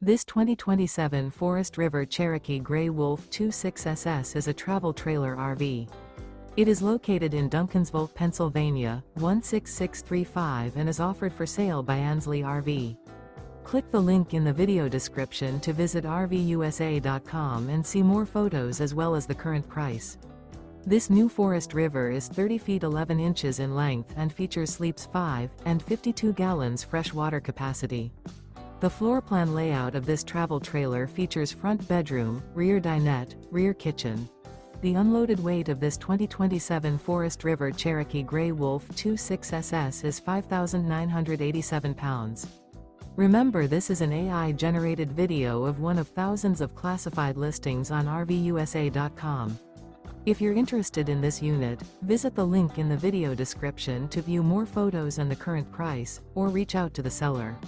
This 2027 Forest River Cherokee Grey Wolf 26SS is a travel trailer RV. It is located in Duncansville, Pennsylvania, 16635 and is offered for sale by Ansley RV. Click the link in the video description to visit RVUSA.com and see more photos as well as the current price. This new Forest River is 30 feet 11 inches in length and features sleeps 5 and 52 gallons fresh water capacity. The floor plan layout of this travel trailer features front bedroom, rear dinette, rear kitchen. The unloaded weight of this 2027 Forest River Cherokee Grey Wolf 26SS is 5,987 pounds. Remember, this is an AI-generated video of one of thousands of classified listings on RVUSA.com. If you're interested in this unit, visit the link in the video description to view more photos and the current price, or reach out to the seller.